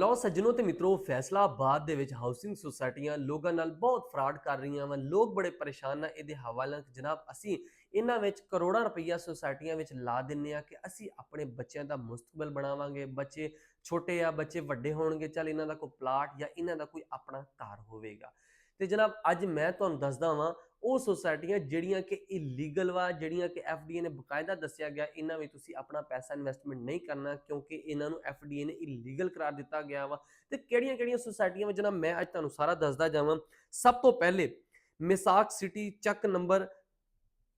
ਲਓ ਸੱਜਣੋ ਤੇ ਮਿੱਤਰੋ, ਫੈਸਲਾਬਾਦ ਦੇ ਵਿੱਚ ਹਾਊਸਿੰਗ ਸੁਸਾਇਟੀਆਂ ਲੋਕਾਂ ਨਾਲ ਬਹੁਤ ਫਰਾਡ ਕਰ ਰਹੀਆਂ ਵਾ। ਲੋਕ ਬੜੇ ਪਰੇਸ਼ਾਨ ਆ ਇਹਦੇ ਹਵਾਲੇ ਨਾਲ। ਜਨਾਬ ਅਸੀਂ ਇਹਨਾਂ ਵਿੱਚ ਕਰੋੜਾਂ ਰੁਪਈਆ ਸੁਸਾਇਟੀਆਂ ਵਿੱਚ ਲਾ ਦਿੰਨੇ ਆ ਕਿ ਅਸੀਂ ਆਪਣੇ ਬੱਚਿਆਂ ਦਾ ਮੁਸਤਕਬਲ ਬਣਾਵਾਂਗੇ। ਬੱਚੇ ਛੋਟੇ ਆ, ਬੱਚੇ ਵੱਡੇ ਹੋਣਗੇ, ਚੱਲ ਇਹਨਾਂ ਦਾ ਕੋਈ ਪਲਾਟ ਜਾਂ ਇਹਨਾਂ ਦਾ ਕੋਈ ਆਪਣਾ ਘਰ ਹੋਵੇਗਾ। ਤੇ ਜਨਾਬ ਅੱਜ ਮੈਂ ਤੁਹਾਨੂੰ ਦੱਸਦਾ ਵਾਂ ਉਹ ਸੁਸਾਇਟੀਆਂ ਜਿਹੜੀਆਂ ਕਿ ਇਲੀਗਲ ਵਾ, ਜਿਹੜੀਆਂ ਕਿ ਐਫਡੀਏ ਨੇ ਬਕਾਇਦਾ ਦੱਸਿਆ ਗਿਆ ਇਹਨਾਂ ਵਿੱਚ ਤੁਸੀਂ ਆਪਣਾ ਪੈਸਾ ਇਨਵੈਸਟਮੈਂਟ ਨਹੀਂ ਕਰਨਾ, ਕਿਉਂਕਿ ਇਹਨਾਂ ਨੂੰ ਐਫਡੀਏ ਨੇ ਇਲੀਗਲ ਕਰਾਰ ਦਿੱਤਾ ਗਿਆ ਵਾ। ਤੇ ਕਿਹੜੀਆਂ-ਕਿਹੜੀਆਂ ਸੁਸਾਇਟੀਆਂ ਵਿੱਚ ਜਨਾਬ ਮੈਂ ਅੱਜ ਤੁਹਾਨੂੰ ਸਾਰਾ ਦੱਸਦਾ ਜਾਵਾਂ। ਸਭ ਤੋਂ ਪਹਿਲੇ Misaq city Chak number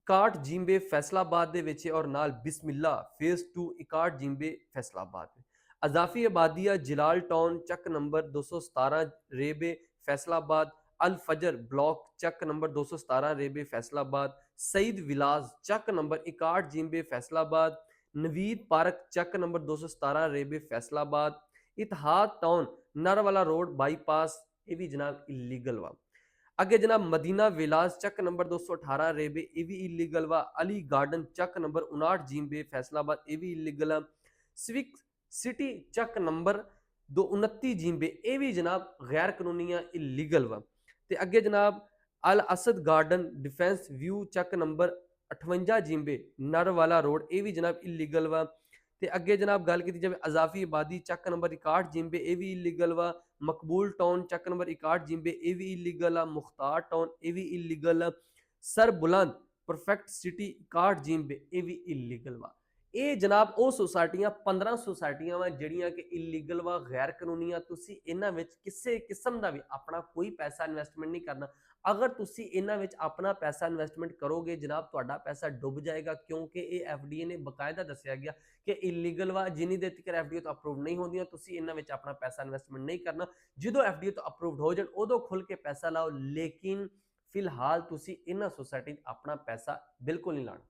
61 JB Faisalabad ਦੇ ਵਿੱਚ ਔਰ ਨਾਲ ਬਿਸਮਿल्ला फेज 2 61 जिम्बे फैसलाबाद। अजाफी आबादिया Jalal town Chak number 217 RB Faisalabad. Al Fajar block Chak number 217 RB Faisalabad. Saeed villas Chak number 61 JB Faisalabad. Naveed park Chak number 217 RB Faisalabad. Ittehad town Narwala road bypass, ये भी जनाब इलीगल वा। अगे जनाब मदीना विलास चक नंबर 218 रेबे, ये भी इलीगल वा। अली गार्डन चक नंबर 59 जिम्बे फैसलाबाद, ये भी इलीगल है। स्विक सिटी चक नंबर 229 जिम्बे, ये भी जनाब गैर कानूनी इलीगल वा। ते अगे जनाब अल असद गार्डन डिफेंस व्यू चक नंबर 58 जिम्बे नरवाला रोड, ये भी जनाब इलीगल वा। ते अगे जनाब गल की जाए अजाफी आबादी चक नंबर 61 जिम्बे, ये भी इलीगल वा। मकबूल टाउन चक नंबर 61 जिम्बे, ये भी इलीगल है। मुख्तार टाउन, ये भी इलीगल है। सर बुलंद परफेक्ट सिटी 61 जिम्बे, ये भी इलीगल वा। ये जनाब वो सोसाइटियां 15 सोसाइटियां वा ਜਿਹੜੀਆਂ कि इलीगल वा, गैर कानूनी आ। ਤੁਸੀਂ ਇਹਨਾਂ ਵਿੱਚ ਕਿਸੇ ਕਿਸਮ ਦਾ ਵੀ ਆਪਣਾ ਕੋਈ ਪੈਸਾ ਇਨਵੈਸਟਮੈਂਟ ਨਹੀਂ ਕਰਨਾ। अगर तुसी इन्हां विच अपना पैसा इन्वेस्टमेंट करोगे जनाब तुहाडा पैसा डुब जाएगा, क्योंकि ये एफडीए ने बकायदा दस्सिया गया कि इलीगल वा। जिन्नी देर तक एफडीए तो अप्रूव नहीं होंदियां तुसी इन्हां विच अपना पैसा इन्वेस्टमेंट नहीं करना। जो एफडीए तो अप्रूवड हो जाए उदों खुल के पैसा लाओ, लेकिन फिलहाल तुसी इन्हां सोसाइटी अपना पैसा बिल्कुल नहीं लाना।